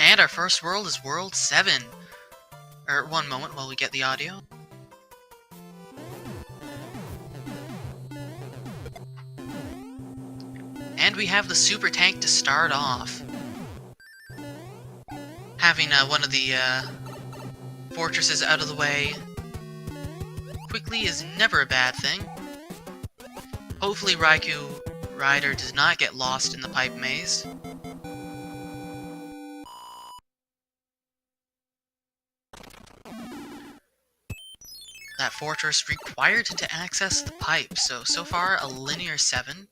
And our first world is World 7. One moment while we get the audio. And we have the super tank to start off. Having one of the fortresses out of the way quickly is never a bad thing. Hopefully raikourider does not get lost in the pipe maze. That fortress required to access the pipe, so far a linear 7.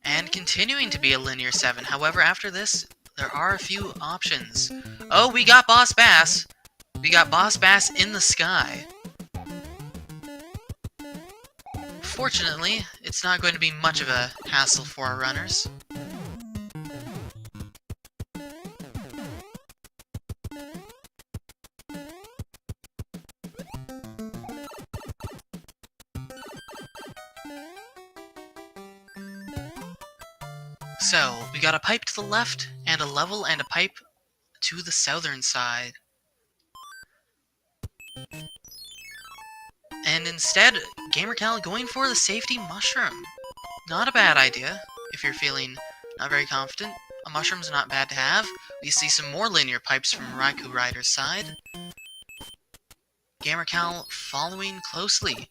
And continuing to be a linear 7. However, after this, there are a few options. Oh, we got Boss Bass! We got Boss Bass in the sky. Fortunately, it's not going to be much of a hassle for our runners. So, we got a pipe to the left, and a level and a pipe to the southern side. And instead, gamercal going for the safety mushroom. Not a bad idea, if you're feeling not very confident. A mushroom's not bad to have. We see some more linear pipes from raikourider's side. Gamercal following closely.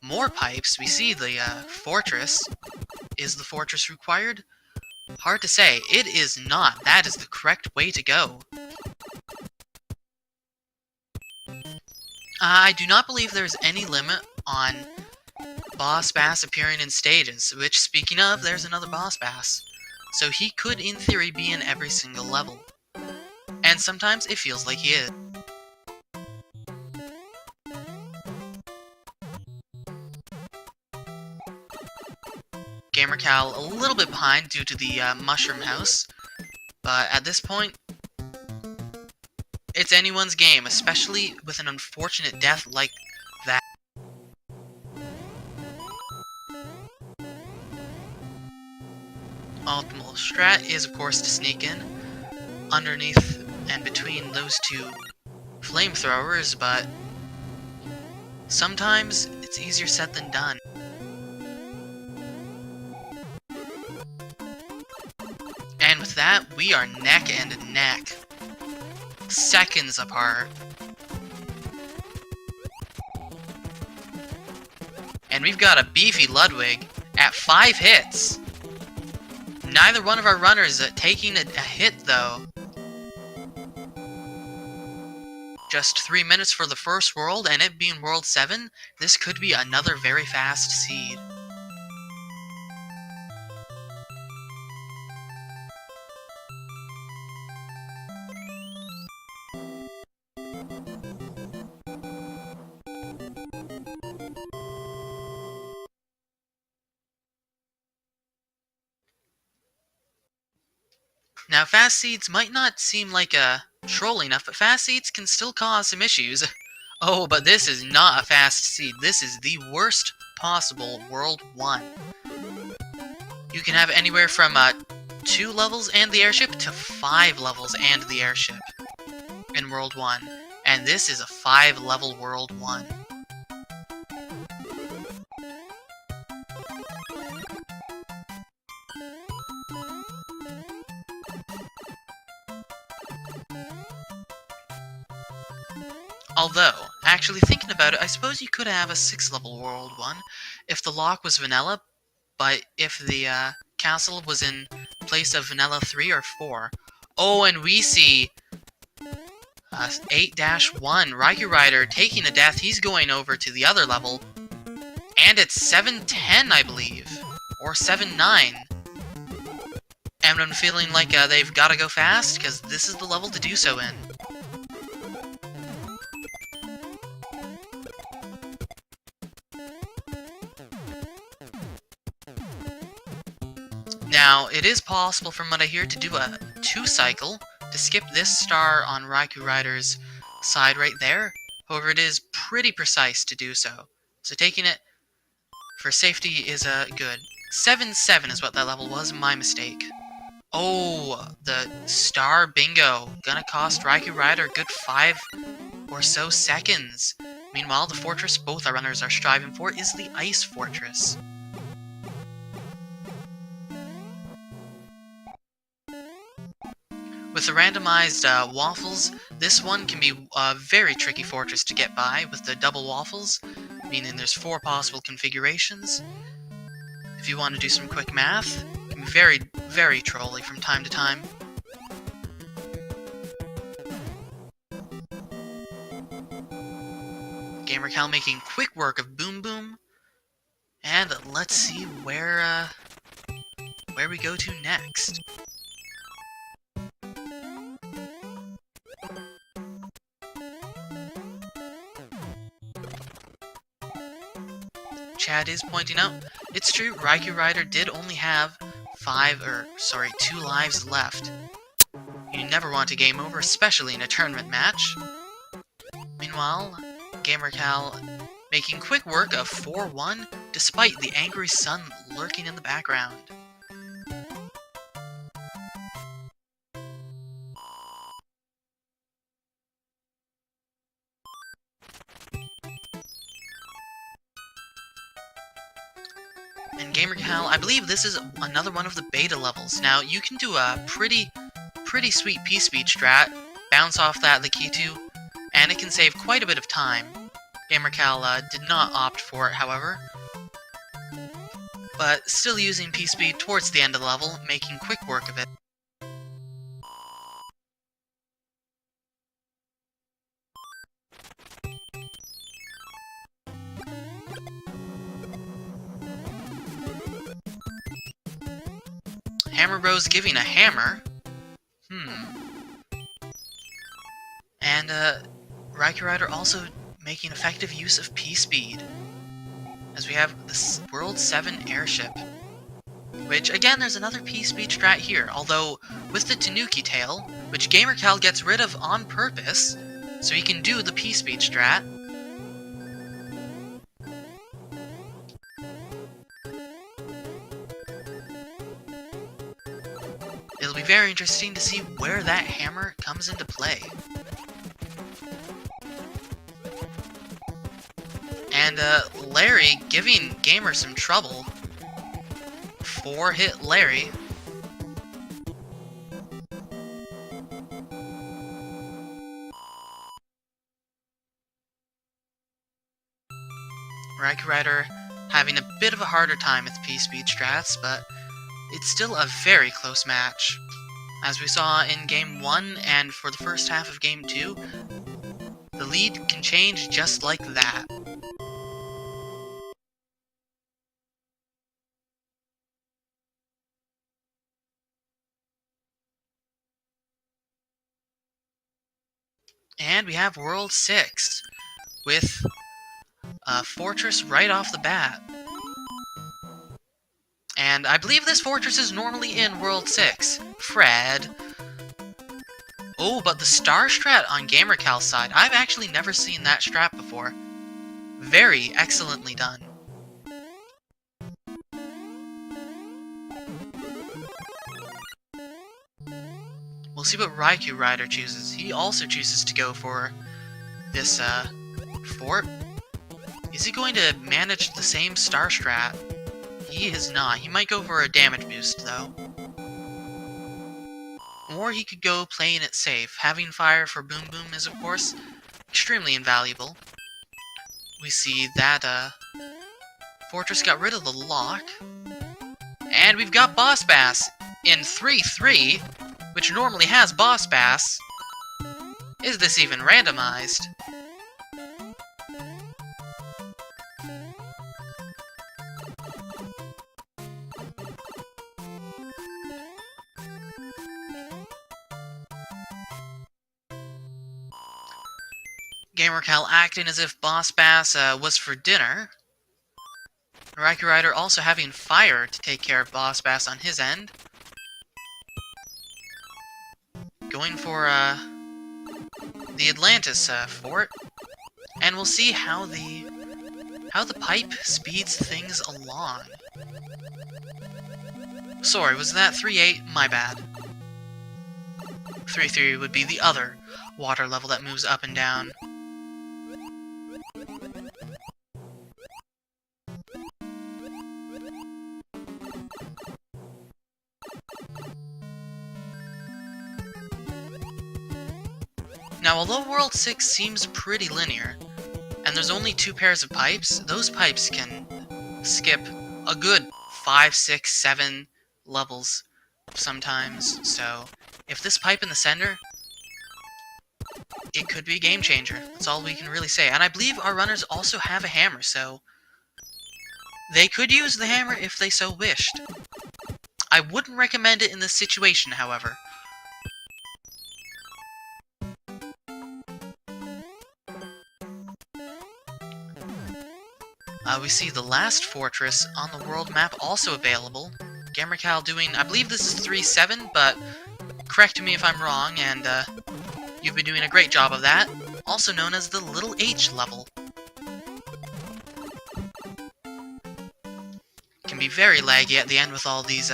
More pipes. We see the fortress. Is the fortress required? Hard to say. It is not. That is the correct way to go. I do not believe there's any limit on Boss Bass appearing in stages, which, speaking of, there's another Boss Bass. So he could, in theory, be in every single level. And sometimes it feels like he is. Gamercal a little bit behind due to the mushroom house, but at this point, it's anyone's game, especially with an unfortunate death like that. Optimal strat is, of course, to sneak in underneath and between those two flamethrowers, but sometimes it's easier said than done. And with that, we are neck and neck. Seconds apart. And we've got a beefy Ludwig at 5 hits. Neither one of our runners taking a hit, though. Just 3 minutes for the first world, and it being World 7, this could be another very fast seed. Now, fast seeds might not seem like troll enough, but fast seeds can still cause some issues. Oh, but this is not a fast seed. This is the worst possible World 1. You can have anywhere from 2 levels and the airship to 5 levels and the airship in World 1. And this is a 5-level World 1. Although, actually thinking about it, I suppose you could have a 6-level World 1 if the lock was vanilla, but if the castle was in place of vanilla 3 or 4. Oh, and we see 8-1, raikourider taking a death. He's going over to the other level, and it's 7-10, I believe, or 7-9. And I'm feeling like they've got to go fast, because this is the level to do so in. Now, it is possible, from what I hear, to do a 2-cycle, to skip this star on raikourider's side right there. However, it is pretty precise to do so. So taking it for safety is good. 7-7 is what that level was, my mistake. Oh, the Star Bingo. Gonna cost raikourider a good 5 or so seconds. Meanwhile, the fortress both our runners are striving for is the Ice Fortress. With the randomized waffles, this one can be a very tricky fortress to get by with the double waffles, meaning there's 4 possible configurations. If you want to do some quick math, it can be very, very trolly from time to time. gamercal making quick work of Boom Boom, and let's see where we go to next. Chad is pointing out, it's true, raikourider did only have 2 lives left. You never want to game over, especially in a tournament match. Meanwhile, gamercal making quick work of 4-1, despite the angry sun lurking in the background. And gamercal, I believe this is another one of the beta levels. Now, you can do a pretty sweet P-speed strat, bounce off that the key 2, and it can save quite a bit of time. gamercal did not opt for it, however, but still using P-speed towards the end of the level, making quick work of it. Hammer Bros giving a hammer. And raikourider also making effective use of P-speed, as we have the World 7 airship. Which, again, there's another P-speed strat here, although with the Tanuki tail, which gamercal gets rid of on purpose, so he can do the P-speed strat. It'll be very interesting to see where that hammer comes into play. And Larry giving Gamer some trouble. 4-hit Larry. raikourider having a bit of a harder time with P-speed strats, but it's still a very close match. As we saw in Game 1 and for the first half of Game 2, the lead can change just like that. And we have World 6, with a fortress right off the bat. And I believe this fortress is normally in World 6. Fred. Oh, but the star strat on gamercal's side, I've actually never seen that strat before. Very excellently done. We'll see what raikourider chooses. He also chooses to go for this, fort. Is he going to manage the same star strat? He is not. He might go for a damage boost, though. Or he could go playing it safe. Having fire for Boom Boom is, of course, extremely invaluable. We see that, Fortress got rid of the lock. And we've got Boss Bass in 3-3, which normally has Boss Bass. Is this even randomized? gamercal acting as if Boss Bass was for dinner. raikourider also having fire to take care of Boss Bass on his end. Going for the Atlantis fort, and we'll see how the pipe speeds things along. Sorry, was that 3-8? My bad. 3-3 would be the other water level that moves up and down. Now, although World 6 seems pretty linear, and there's only 2 pairs of pipes, those pipes can skip a good 5, 6, 7 levels sometimes. So, if this pipe in the center, it could be a game changer. That's all we can really say. And I believe our runners also have a hammer, so they could use the hammer if they so wished. I wouldn't recommend it in this situation, however. We see the last fortress on the world map also available. Gamercal doing, I believe this is 3-7, but correct me if I'm wrong, and you've been doing a great job of that. Also known as the Little H level. Can be very laggy at the end with all these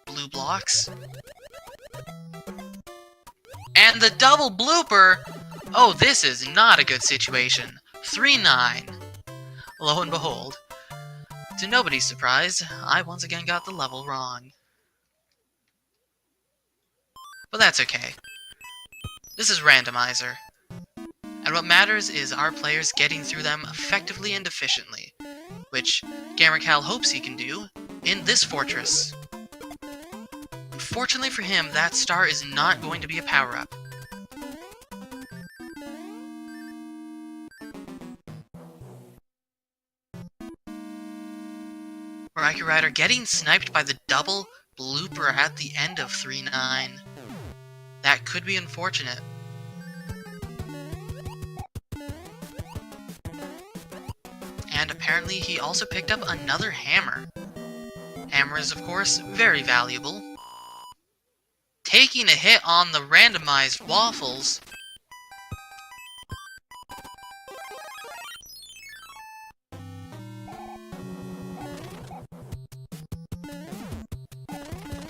blue blocks. And the double blooper! Oh, this is not a good situation. 3-9. Lo and behold, to nobody's surprise, I once again got the level wrong. But that's okay. This is Randomizer. And what matters is our players getting through them effectively and efficiently, which Gamercal hopes he can do in this fortress. Unfortunately for him, that star is not going to be a power-up. raikourider getting sniped by the double blooper at the end of 3-9. That could be unfortunate. And apparently he also picked up another hammer. Hammer is, of course, very valuable. Taking a hit on the randomized waffles.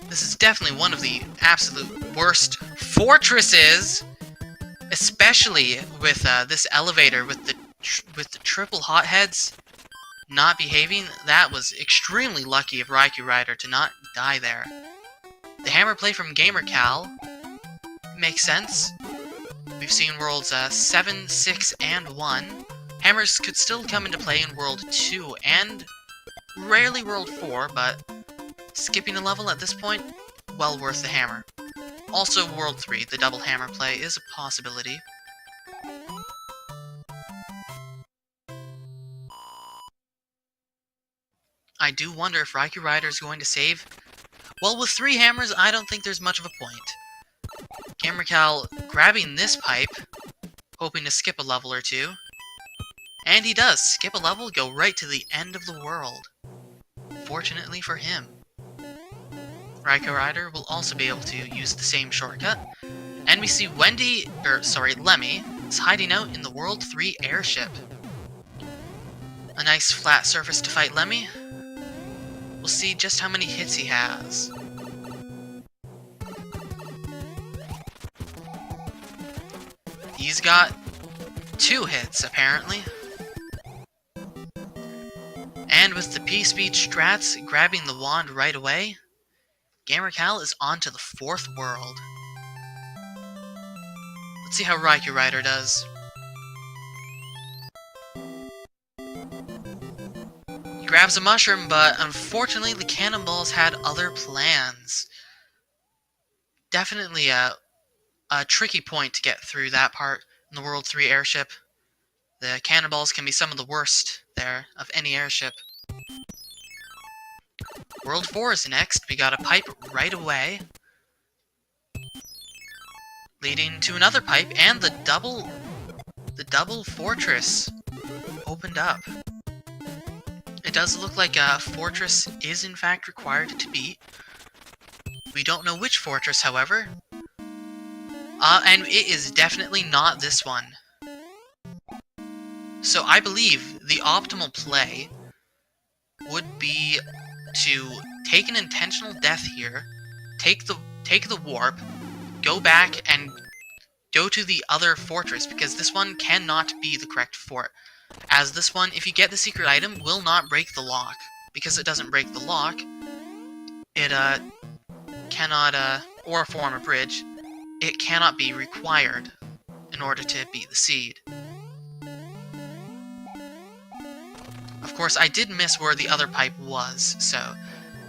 This is definitely one of the absolute worst fortresses, especially with this elevator with the triple hotheads not behaving. That was extremely lucky of raikourider to not die there. The hammer play from gamercal makes sense. We've seen worlds 7, 6, and 1. Hammers could still come into play in world 2 and rarely world 4, but skipping a level at this point, well worth the hammer. Also world 3, the double hammer play is a possibility. I do wonder if raikourider is going to save. Well, with 3 hammers, I don't think there's much of a point. Gamercal grabbing this pipe, hoping to skip a level or 2. And he does, skip a level, go right to the end of the world. Fortunately for him. raikourider will also be able to use the same shortcut. And we see Lemmy is hiding out in the World 3 airship. A nice flat surface to fight Lemmy. We'll see just how many hits he has. He's got 2 hits, apparently. And with the P-Speed strats grabbing the wand right away, Gamercal is on to the 4th world. Let's see how raikourider does. He grabs a mushroom, but unfortunately the cannonballs had other plans. Definitely a tricky point to get through that part in the World 3 airship. The cannonballs can be some of the worst there of any airship. World 4 is next. We got a pipe right away, leading to another pipe, and the double fortress opened up. It does look like a fortress is in fact required to beat. We don't know which fortress, however. And it is definitely not this one. So I believe the optimal play would be to take an intentional death here, take the warp, go back and go to the other fortress, because this one cannot be the correct fort. As this one, if you get the secret item, will not break the lock. Because it doesn't break the lock, it cannot, or form a bridge, it cannot be required in order to beat the seed. Of course, I did miss where the other pipe was, so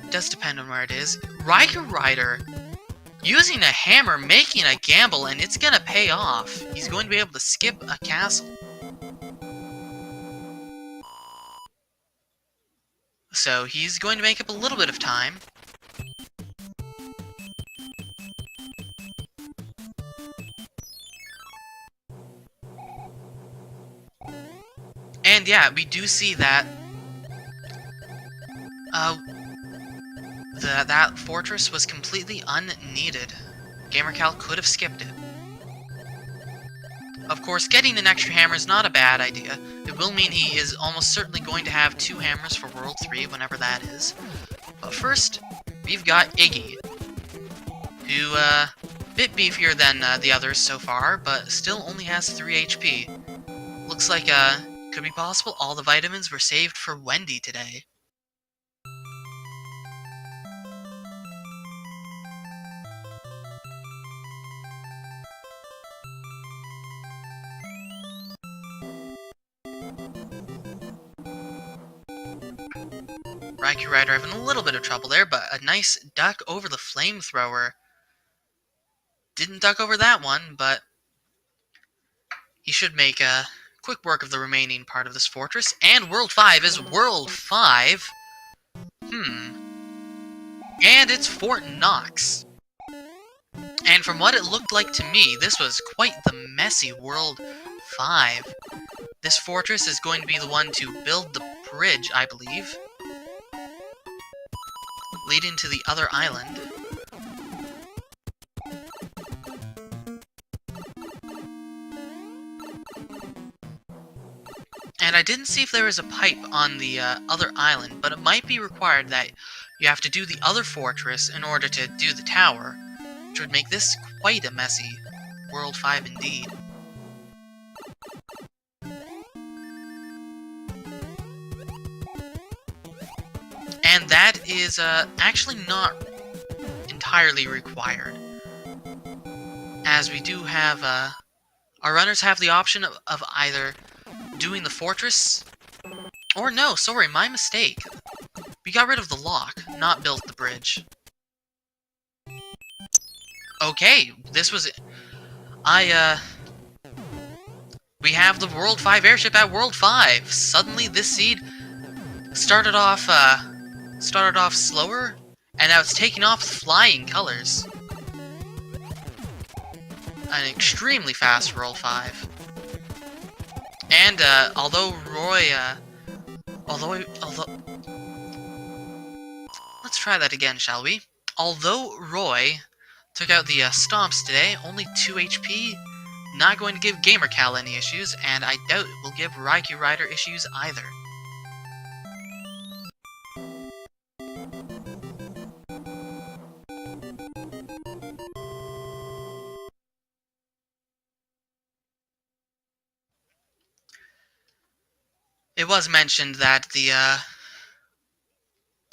it does depend on where it is. Raikourider, using a hammer, making a gamble, and it's gonna pay off. He's going to be able to skip a castle. So he's going to make up a little bit of time. And yeah, we do see that that fortress was completely unneeded. Gamercal could have skipped it. Of course, getting an extra hammer is not a bad idea. It will mean he is almost certainly going to have 2 hammers for World 3, whenever that is. But first, we've got Iggy, who, a bit beefier than the others so far, but still only has 3 HP. Looks like, could be possible all the vitamins were saved for Wendy today. Raikourider having a little bit of trouble there, but a nice duck over the flamethrower. Didn't duck over that one, but he should make quick work of the remaining part of this fortress. And World 5 is World 5. And it's Fort Knox. And from what it looked like to me, this was quite the messy World 5. This fortress is going to be the one to build the bridge, I believe, leading to the other island. And I didn't see if there was a pipe on the other island, but it might be required that you have to do the other fortress in order to do the tower, which would make this quite a messy World 5 indeed. And that is actually not entirely required, as we do have, our runners have the option of either doing the fortress, or no, sorry, my mistake. We got rid of the lock, not built the bridge. Okay, this was... we have the World 5 airship at World 5. Suddenly, this seed started off slower, and now it's taking off flying colors. An extremely fast World 5. And, although Roy, let's try that again, shall we? Although Roy took out the stomps today, only 2 HP, not going to give gamercal any issues, and I doubt it will give raikourider issues either. It was mentioned that the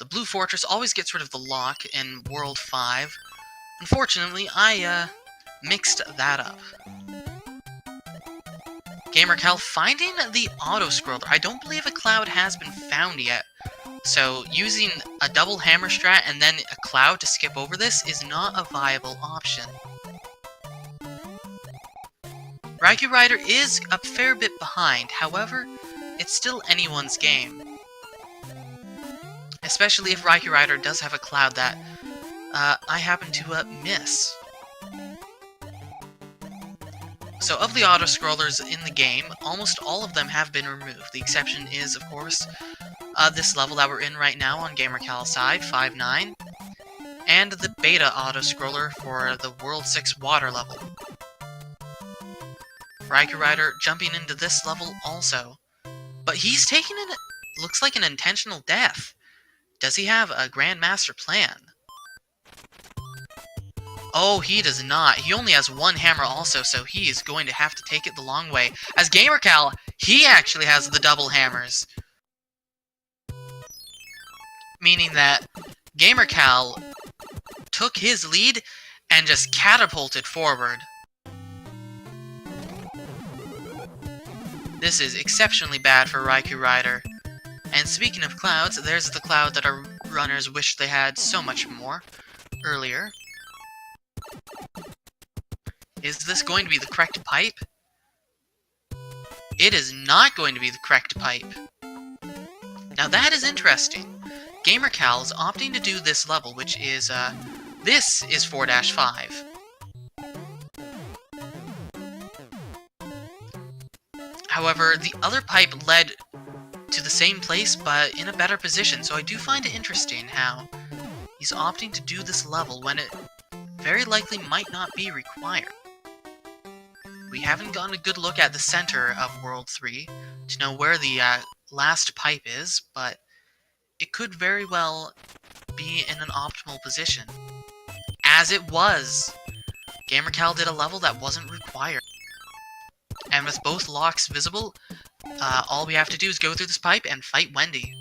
Blue Fortress always gets rid of the lock in World 5. Unfortunately, I mixed that up. Gamercal finding the auto-scroller. I don't believe a cloud has been found yet, so using a double hammer strat and then a cloud to skip over this is not a viable option. raikourider is a fair bit behind, however, it's still anyone's game. Especially if raikourider does have a cloud that I happen to miss. So of the auto-scrollers in the game, almost all of them have been removed. The exception is, of course, this level that we're in right now on gamercal's side, 5-9, and the beta auto-scroller for the World 6 water level. raikourider jumping into this level also. But he's taking it, looks like an intentional death. Does he have a Grandmaster plan? Oh, he does not. He only has one hammer also, so he is going to have to take it the long way. As gamercal, he actually has the double hammers. Meaning that gamercal took his lead and just catapulted forward. This is exceptionally bad for raikourider. And speaking of clouds, there's the cloud that our runners wished they had so much more earlier. Is this going to be the correct pipe? It is not going to be the correct pipe. Now that is interesting. gamercal is opting to do this level, which is, this is 4-5. However, the other pipe led to the same place, but in a better position, so I do find it interesting how he's opting to do this level when it very likely might not be required. We haven't gotten a good look at the center of World 3 to know where the last pipe is, but it could very well be in an optimal position. As it was! gamercal did a level that wasn't required. And with both locks visible, all we have to do is go through this pipe and fight Wendy.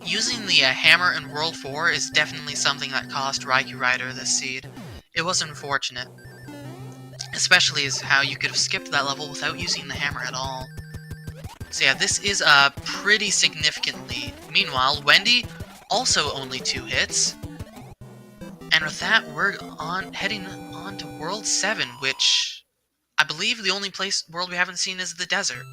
Using the hammer in World 4 is definitely something that cost raikourider this seed. It was unfortunate. Especially as how you could have skipped that level without using the hammer at all. So yeah, this is a pretty significant lead. Meanwhile, Wendy also only 2 hits. And with that, we're heading on to World 7, which I believe the only world we haven't seen is the desert.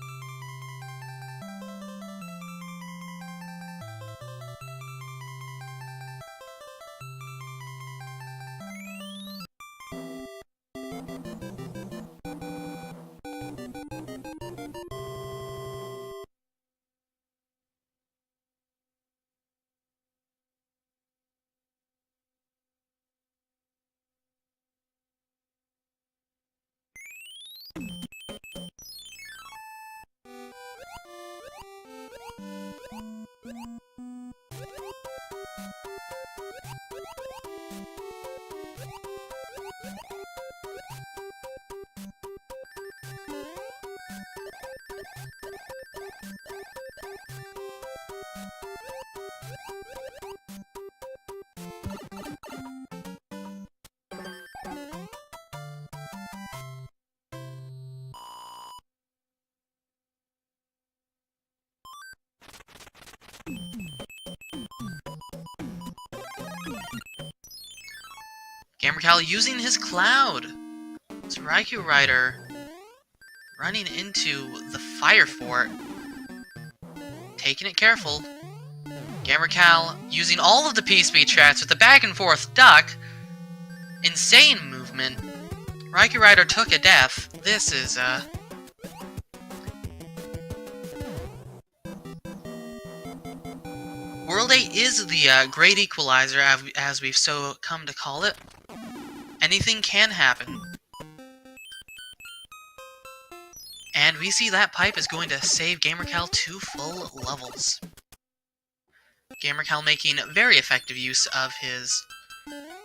gamercal using his cloud! It's raikourider running into the fire fort. Taking it careful. gamercal using all of the P-speed strats with the back and forth duck. Insane movement. raikourider took a death. This is, World 8 is the great equalizer, as we've so come to call it. Anything can happen. And we see that pipe is going to save gamercal 2 full levels. gamercal making very effective use of his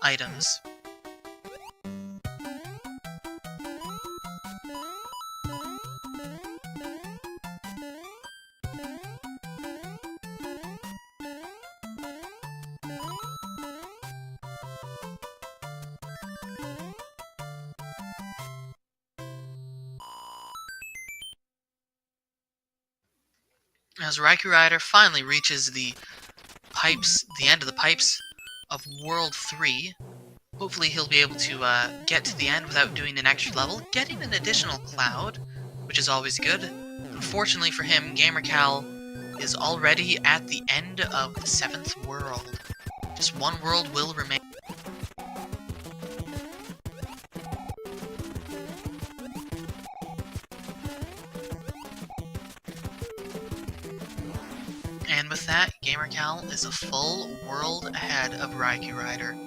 items. As raikourider finally reaches the end of the pipes of World 3, hopefully he'll be able to get to the end without doing an extra level, getting an additional cloud, which is always good. Unfortunately for him, gamercal is already at the end of the 7th world. Just one world will remain. And with that, gamercal is a full world ahead of raikourider.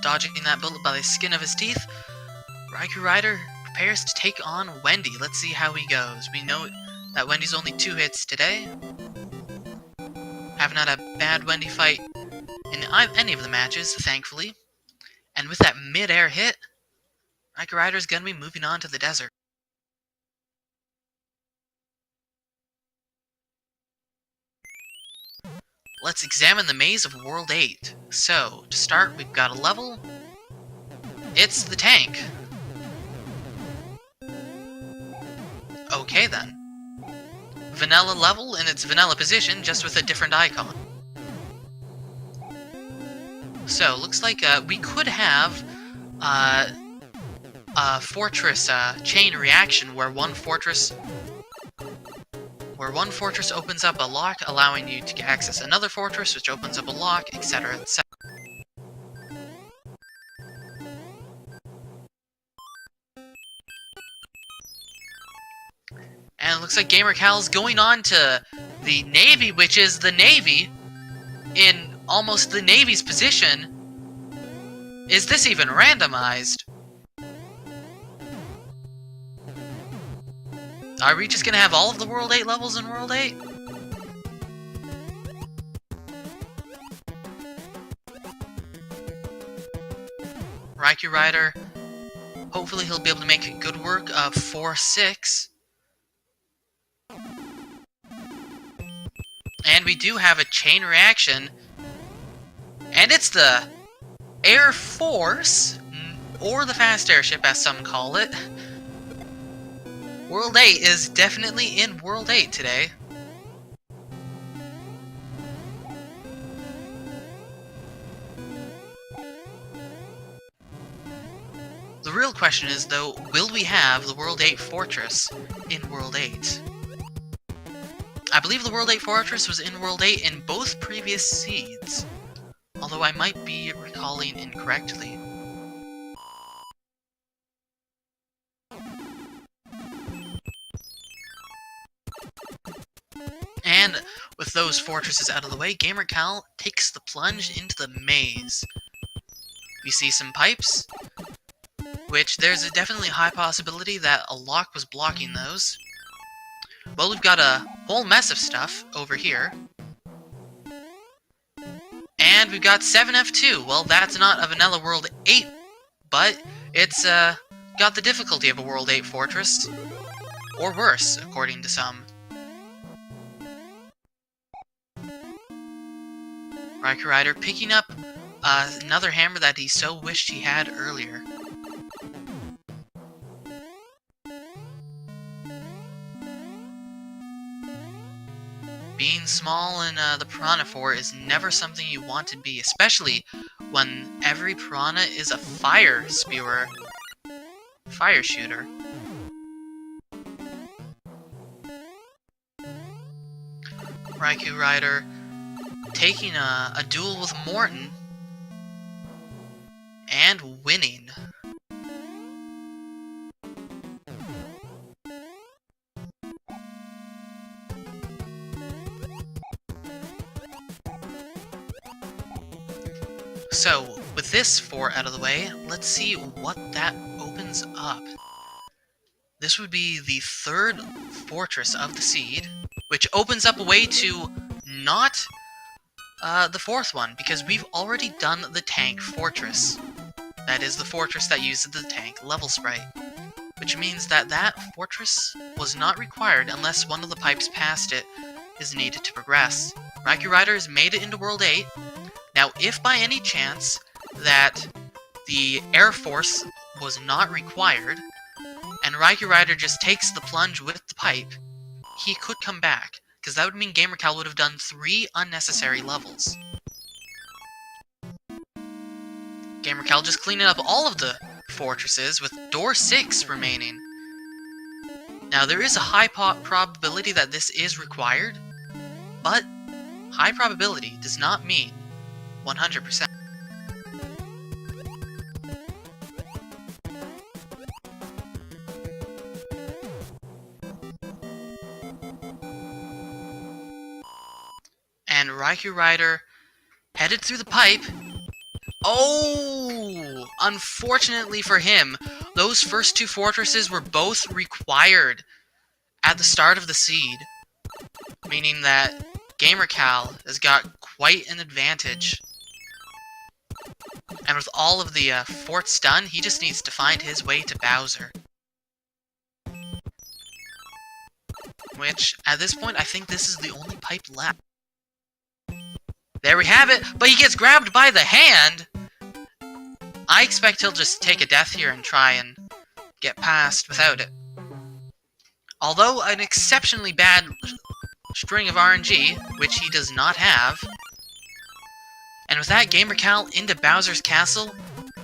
Dodging that bullet by the skin of his teeth, raikourider prepares to take on Wendy. Let's see how he goes. We know that Wendy's only 2 hits today. Haven't had a bad Wendy fight in any of the matches, thankfully. And with that mid-air hit, raikourider's gonna be moving on to the desert. Let's examine the maze of World 8. So, to start, we've got a level. It's the tank. Okay then. Vanilla level in its vanilla position, just with a different icon. So, looks like we could have a fortress chain reaction where one fortress opens up a lock, allowing you to access another fortress, which opens up a lock, etc., etc. And it looks like gamercal is going on to the Navy, which is the Navy in almost the Navy's position. Is this even randomized? Are we just gonna have all of the World 8 levels in World 8? raikourider, hopefully he'll be able to make good work of 4-6. And we do have a chain reaction. And it's the Air Force, or the fast airship as some call it. World 8 is definitely in World 8 today. The real question is, though, will we have the World 8 Fortress in World 8? I believe the World 8 Fortress was in World 8 in both previous seeds, although I might be recalling incorrectly. And with those fortresses out of the way, gamercal takes the plunge into the maze. We see some pipes, which there's a definitely high possibility that a lock was blocking those. Well, we've got a whole mess of stuff over here. And we've got 7F2. Well, that's not a vanilla World 8, but it's got the difficulty of a World 8 fortress. Or worse, according to some. raikourider picking up another hammer that he so wished he had earlier. Being small in the Piranha 4 is never something you want to be, especially when every Piranha is a fire spewer. Fire shooter. raikourider taking a duel with Morton and winning. So, with this 4 out of the way, let's see what that opens up. This would be the 3rd fortress of the seed, which opens up a way to not the 4th one, because we've already done the tank fortress. That is the fortress that uses the tank level sprite, which means that that fortress was not required unless one of the pipes past it is needed to progress. raikourider has made it into World 8. Now, if by any chance that the Air Force was not required, and raikourider just takes the plunge with the pipe, he could come back, because that would mean gamercal would have done 3 unnecessary levels. gamercal just cleaning up all of the fortresses, with door 6 remaining. Now, there is a high probability that this is required, but high probability does not mean 100%. And raikourider headed through the pipe. Oh! Unfortunately for him, those first two fortresses were both required at the start of the seed, meaning that gamercal has got quite an advantage. And with all of the forts done, he just needs to find his way to Bowser. Which, at this point, I think this is the only pipe left. There we have it, but he gets grabbed by the hand! I expect he'll just take a death here and try and get past without it. Although an exceptionally bad string of RNG, which he does not have. And with that, gamercal into Bowser's castle,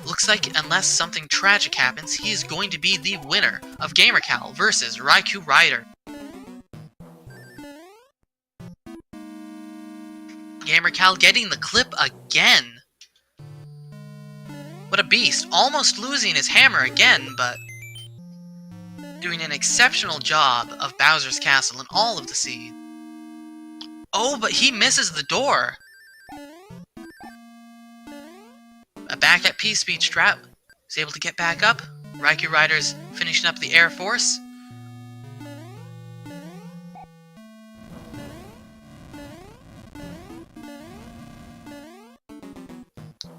looks like unless something tragic happens, he is going to be the winner of gamercal versus raikourider. gamercal getting the clip again. What a beast. Almost losing his hammer again, but doing an exceptional job of Bowser's castle and all of the seed. Oh, but he misses the door. Back at P-Speed Strap. He's able to get back up. raikourider's finishing up the Air Force.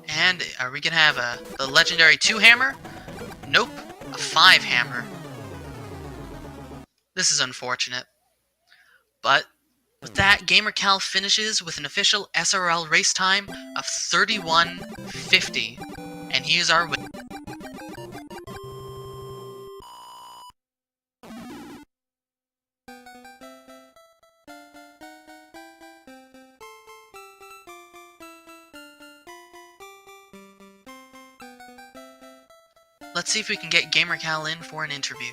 And are we gonna have the legendary 2-hammer? Nope, a 5-hammer. This is unfortunate. But with that, gamercal finishes with an official SRL race time of 31:50, and he is our winner. Let's see if we can get gamercal in for an interview.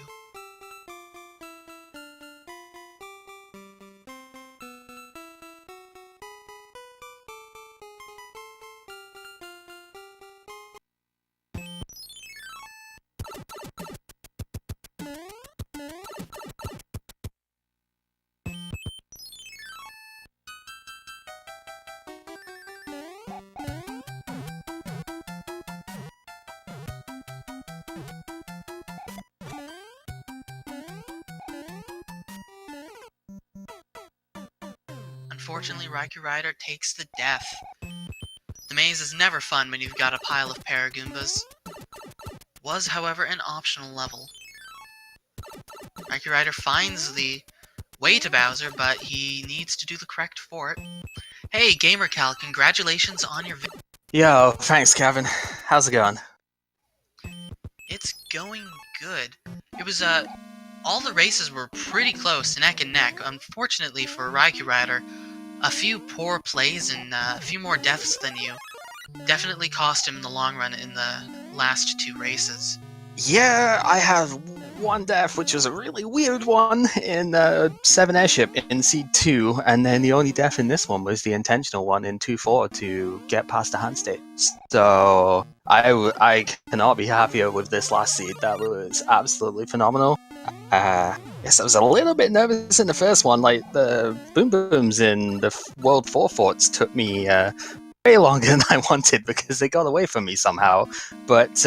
Unfortunately, raikourider takes the death. The maze is never fun when you've got a pile of Paragoombas. Was, however, an optional level. raikourider finds the way to Bowser, but he needs to do the correct fort. Hey, gamercal, congratulations on your victory. Yo, thanks, Kevin. How's it going? It's going good. It was, all the races were pretty close, neck and neck. Unfortunately for raikourider, a few poor plays and a few more deaths than you definitely cost him in the long run in the last 2 races. Yeah, I have one death, which was a really weird one in 7 Airship in Seed 2, and then the only death in this one was the intentional one in 2-4 to get past the hand state. So I cannot be happier with this last seed. That was absolutely phenomenal. Yes, I was a little bit nervous in the first one. Like, the boom booms in the World 4 forts took me way longer than I wanted because they got away from me somehow. But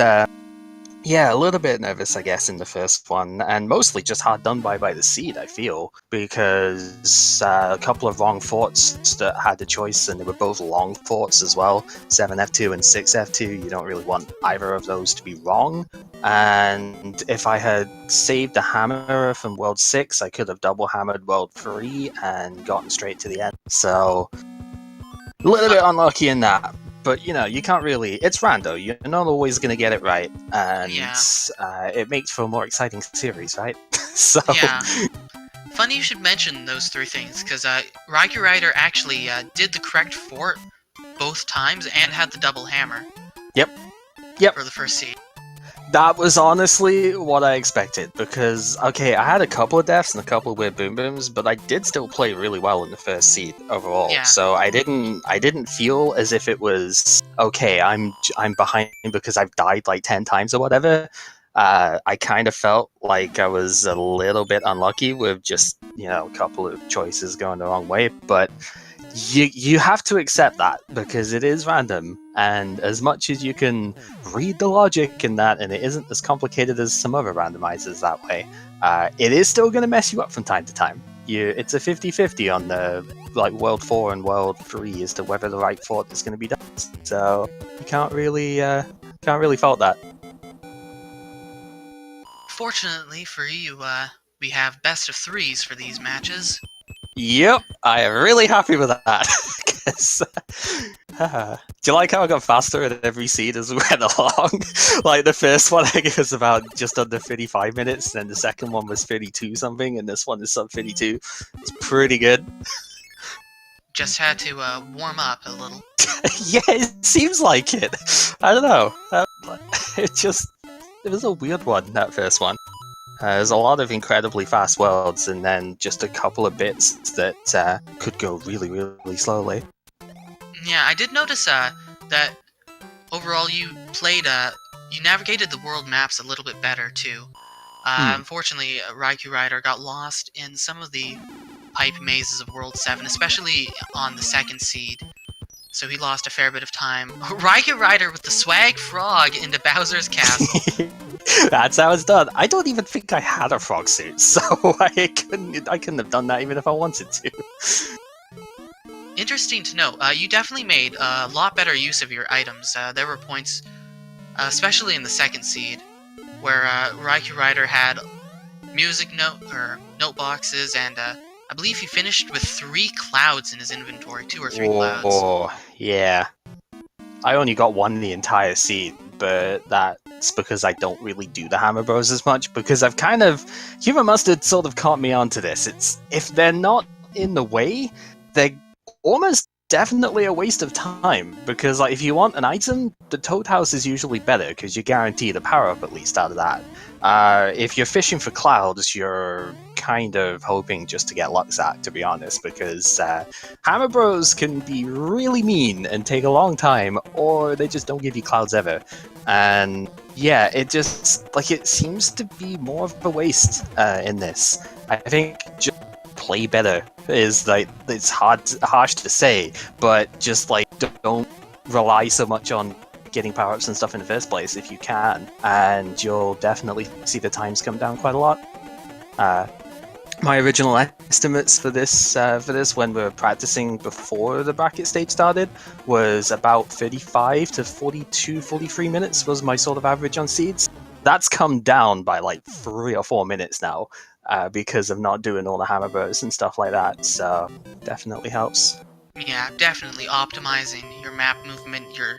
yeah, a little bit nervous, I guess, in the first one, and mostly just hard done by the seed, I feel, because a couple of wrong forts that had the choice, and they were both long forts as well, 7F2 and 6F2. You don't really want either of those to be wrong, and if I had saved the hammer from World 6, I could have double hammered World 3 and gotten straight to the end. So, a little bit unlucky in that. But, you know, you can't really... It's rando. You're not always going to get it right. And it makes for a more exciting series, right? So... Yeah. Funny you should mention those 3 things, because raikourider actually did the correct fort both times and had the double hammer. Yep. For the first seed. That was honestly what I expected, because, okay, I had a couple of deaths and a couple of weird boom booms, but I did still play really well in the first seed overall. Yeah. So I didn't feel as if it was, okay, I'm behind because I've died like 10 times or whatever. I kind of felt like I was a little bit unlucky with just, you know, a couple of choices going the wrong way, but you have to accept that because it is random, and as much as you can read the logic in that, and it isn't as complicated as some other randomizers that way, it is still going to mess you up from time to time. It's a 50-50 on the like World 4 and World 3 as to whether the right fort is going to be done. So you can't really fault that. Fortunately for you, we have best of threes for these matches. Yep, I am really happy with that. 'Cause, do you like how I got faster at every seed as we went along? Like the first one, I think it was about just under 35 minutes, and then the second one was 32 something, and this one is sub 32. It's pretty good. Just had to warm up a little. Yeah, it seems like it. I don't know. It was a weird one, that first one. There's a lot of incredibly fast worlds, and then just a couple of bits that could go really, really slowly. Yeah, I did notice that overall you navigated the world maps a little bit better too. Unfortunately, raikourider got lost in some of the pipe mazes of World 7, especially on the second seed. So he lost a fair bit of time. raikourider with the swag frog into Bowser's castle. That's how it's done. I don't even think I had a frog suit, so I couldn't have done that even if I wanted to. Interesting to know. You definitely made a lot better use of your items. There were points, especially in the second seed, where raikourider had music note boxes, and I believe he finished with 3 clouds in his inventory, 2 or 3 clouds. Oh, yeah. I only got one the entire seed, but that's because I don't really do the Hammer Bros as much, because Human Mustard sort of caught me onto this. It's, if they're not in the way, they're almost definitely a waste of time, because like if you want an item, the Toad House is usually better, because you're guaranteed a power-up at least out of that. If you're fishing for clouds, you're kind of hoping just to get Luxac, to be honest, because Hammer Bros can be really mean and take a long time, or they just don't give you clouds ever. And yeah, it just, like, it seems to be more of a waste in this. I think just play better is, like, it's harsh to say, but just, like, don't rely so much on getting power-ups and stuff in the first place if you can, and you'll definitely see the times come down quite a lot. My original estimates for this when we were practicing before the bracket stage started was about 35 to 42, 43 minutes was my sort of average on seeds. That's come down by like 3 or 4 minutes now because of not doing all the hammer bursts and stuff like that, so definitely helps. Yeah, definitely optimizing your map movement, your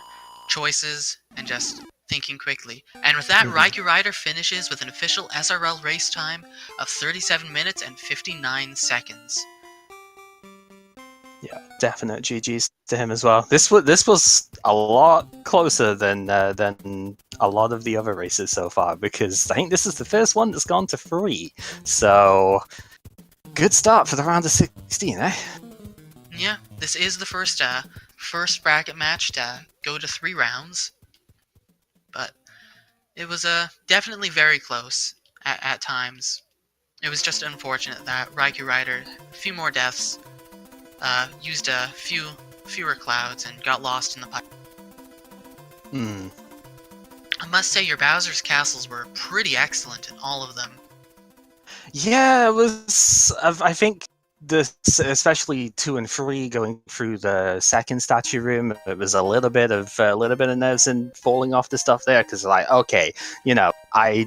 choices, and just thinking quickly. And with that, raikourider finishes with an official SRL race time of 37 minutes and 59 seconds. Yeah, definite GG's to him as well. This was a lot closer than a lot of the other races so far, because I think this is the first one that's gone to 3. So good start for the round of 16, eh? Yeah, this is the first bracket match to go to 3 rounds, but it was definitely very close at times. It was just unfortunate that raikourider, a few more deaths, used a fewer clouds and got lost in the pipe. I must say your Bowser's castles were pretty excellent in all of them. Yeah, it was. I think especially 2 and 3, going through the second statue room, it was a little bit of nerves and falling off the stuff there, because like, okay, you know, I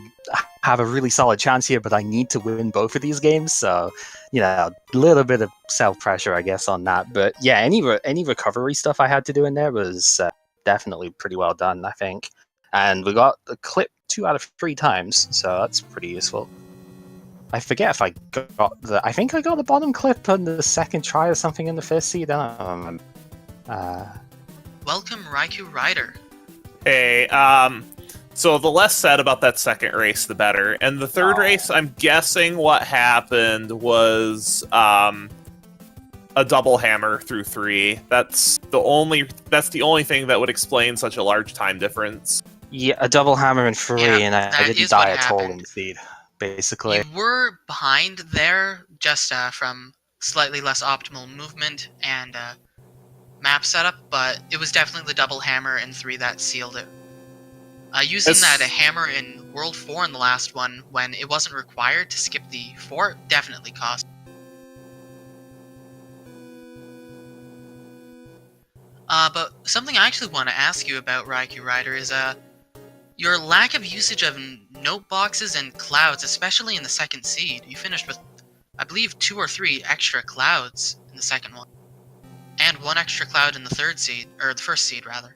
have a really solid chance here, but I need to win both of these games, so you know, a little bit of self-pressure, I guess, on that. But yeah, any recovery stuff I had to do in there was definitely pretty well done, I think. And we got the clip 2 out of 3 times, so that's pretty useful. I forget if I think I got the bottom clip on the second try or something in the first seed. I don't remember. Welcome, raikourider. Hey, so the less said about that second race, the better. And the third race, I'm guessing what happened was a double hammer through 3. That's the only thing that would explain such a large time difference. Yeah, a double hammer in 3, yeah, and I didn't die at all in the seed, basically. You were behind there just from slightly less optimal movement and map setup, but it was definitely the double hammer in 3 that sealed it. Using that hammer in World 4 in the last one, when it wasn't required to skip the fort, definitely cost. But something I actually want to ask you about, raikourider, is your lack of usage of note boxes and clouds, especially in the second seed. You finished with, I believe, 2 or 3 extra clouds in the second one. And 1 extra cloud in the third seed, or the first seed, rather.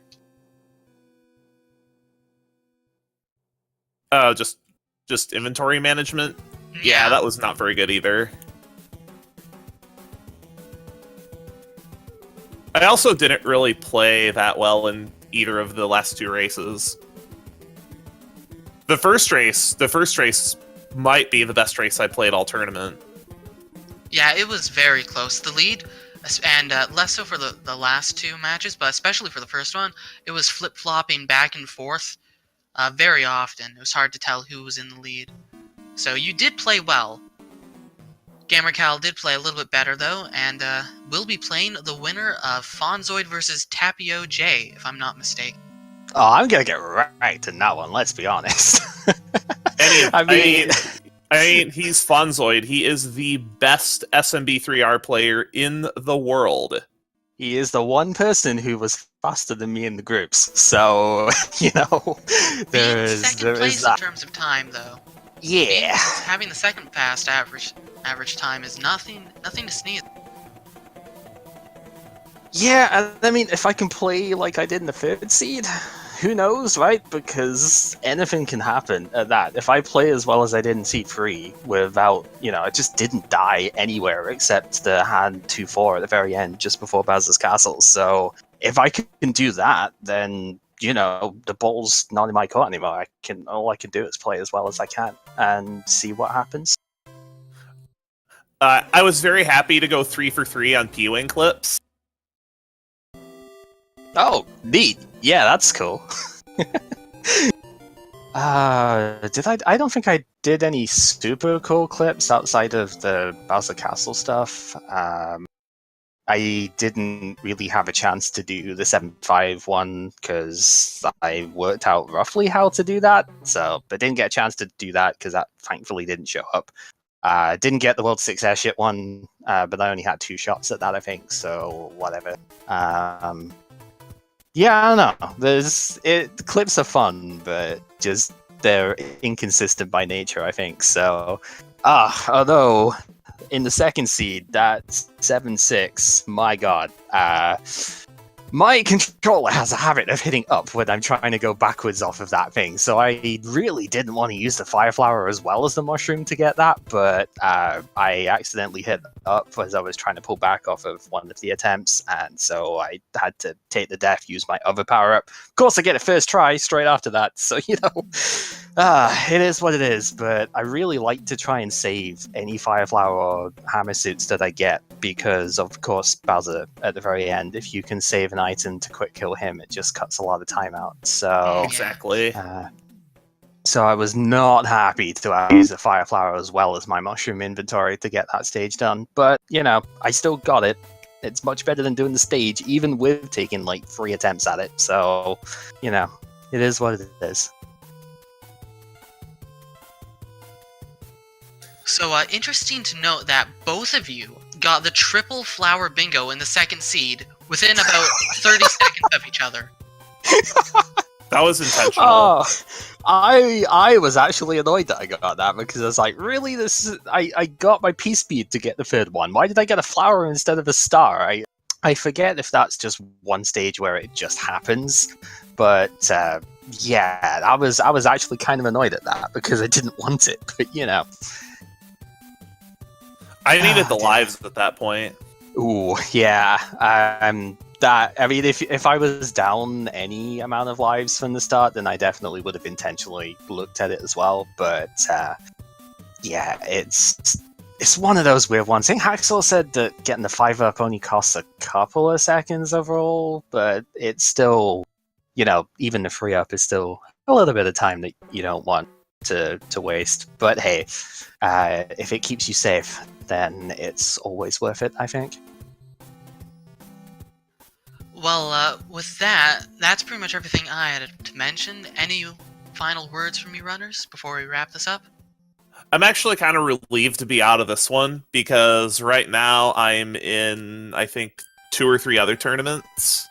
Just inventory management? Yeah, that was not very good either. I also didn't really play that well in either of the last 2 races. The first race might be the best race I played all tournament. Yeah, it was very close. The lead, and less so for the last 2 matches, but especially for the first one, it was flip-flopping back and forth very often. It was hard to tell who was in the lead. So you did play well. Gamercal did play a little bit better, though, and will be playing the winner of Fonzoid versus Tapio J, if I'm not mistaken. Oh, I'm gonna get right in that one, let's be honest. I mean, he's Fonzoid. He is the best SMB3R player in the world. He is the one person who was faster than me in the groups, so, you know, there is that. In terms of time, though. Yeah. Having the second fast average time is nothing to sneeze. Yeah, and I mean, if I can play like I did in the third seed, who knows, right? Because anything can happen at that. If I play as well as I did in seed 3 without, you know, I just didn't die anywhere except the hand 2-4 at the very end just before Bowser's Castle. So if I can do that, then, you know, the ball's not in my court anymore. All I can do is play as well as I can and see what happens. I was very happy to go 3 for 3 on P-Wing clips. Oh, neat. Yeah, that's cool. Did I? I don't think I did any super cool clips outside of the Bowser Castle stuff. I didn't really have a chance to do the 7.5 one because I worked out roughly how to do that. But didn't get a chance to do that because that thankfully didn't show up. Didn't get the World 6 Airship one, but I only had 2 shots at that, I think. So whatever. Yeah, I don't know. The clips are fun, but just they're inconsistent by nature, I think. So, although in the second seed, that 7-6, my god, my controller has a habit of hitting up when I'm trying to go backwards off of that thing. So I really didn't want to use the Fire Flower as well as the Mushroom to get that, but I accidentally hit up as I was trying to pull back off of one of the attempts, and so I had to take the death, use my other power-up. Of course, I get it first try straight after that, so, you know, it is what it is, but I really like to try and save any Fire Flower or Hammer Suits that I get, because, of course, Bowser, at the very end, if you can save an item to quick kill him, it just cuts a lot of time out. So exactly. So I was not happy to use the Fire Flower as well as my Mushroom inventory to get that stage done. But, you know, I still got it. It's much better than doing the stage, even with taking like 3 attempts at it. So, you know, it is what it is. So, interesting to note that both of you got the triple flower bingo in the second seed within about 30 seconds of each other. That was intentional. Oh, I was actually annoyed that I got that, because I was like, really? I got my P-Speed to get the third one. Why did I get a flower instead of a star? I forget if that's just one stage where it just happens, but yeah, I was actually kind of annoyed at that because I didn't want it, but you know. I needed the lives at that point. Ooh, yeah. I mean, if I was down any amount of lives from the start, then I definitely would have intentionally looked at it as well. But yeah, it's one of those weird ones. I think Haxel said that getting the 5-up only costs a couple of seconds overall, but it's still, you know, even the 3-up is still a little bit of time that you don't want. to waste. But hey, if it keeps you safe, then it's always worth it, I think. Well, with that, that's pretty much everything I had to mention. Any final words from you, runners, before we wrap this up? I'm actually kind of relieved to be out of this one, because right now I'm in, I think, 2 or 3 other tournaments.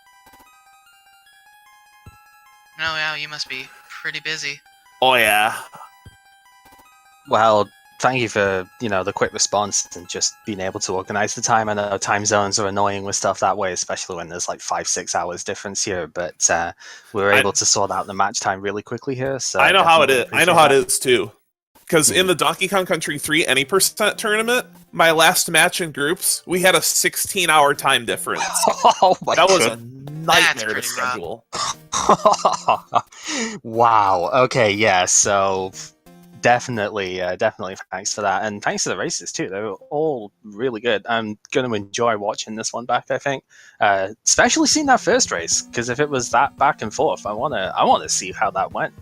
Oh, yeah, you must be pretty busy. Oh yeah. Well, thank you for, the quick response and just being able to organize the time. I know time zones are annoying with stuff that way, especially when there's like 5-6 hours difference here, but we were able to sort out the match time really quickly here, so I know how it definitely is. I know how it appreciate is too. Because in the Donkey Kong Country 3 any percent tournament, my last match in groups, we had a 16-hour time difference. that. Oh my That was a goodness. nightmare to pretty rough. schedule. Wow. Okay. Yeah. So definitely thanks for that, and thanks to the races too. They were all really good. I'm going to enjoy watching this one back, I think, especially seeing that first race, because if it was that back and forth, I want to see how that went.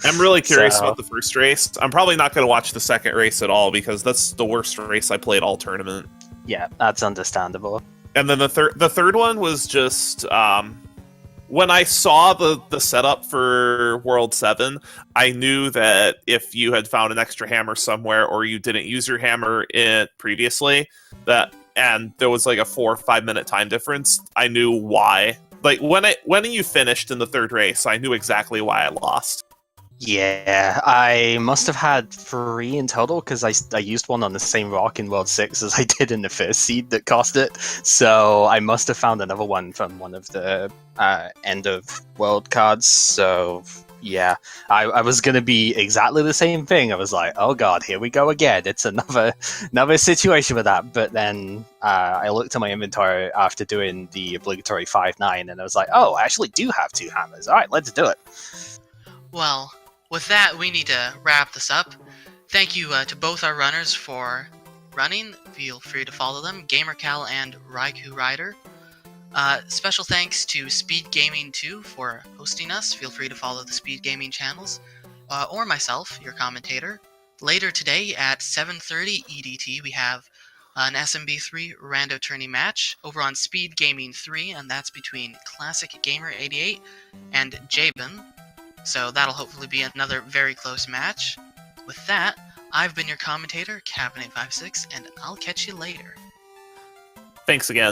I'm really curious So- about the first race. I'm probably not going to watch the second race at all, because that's the worst race I played all tournament. Yeah, that's understandable. And then the third one was just when I saw the setup for World 7, I knew that if you had found an extra hammer somewhere, or you didn't use your hammer previously, and there was like a 4 or 5 minute time difference, I knew why. Like when you finished in the third race, I knew exactly why I lost. Yeah, I must have had 3 in total, because I used one on the same rock in World 6 as I did in the first seed that cost it. So I must have found another one from one of the end of world cards. So yeah, I was going to be exactly the same thing. I was like, oh god, here we go again. It's another situation with that. But then I looked at my inventory after doing the obligatory 5-9, and I was like, oh, I actually do have 2 hammers. All right, let's do it. Well, with that, we need to wrap this up. Thank you to both our runners for running. Feel free to follow them, gamercal and raikourider. Special thanks to Speed Gaming 2 for hosting us. Feel free to follow the Speed Gaming channels, or myself, your commentator. Later today at 7:30 EDT, we have an SMB3 Rando Tourney match over on Speed Gaming 3, and that's between Classic Gamer 88 and Jabin. So that'll hopefully be another very close match. With that, I've been your commentator, Captain856, and I'll catch you later. Thanks again.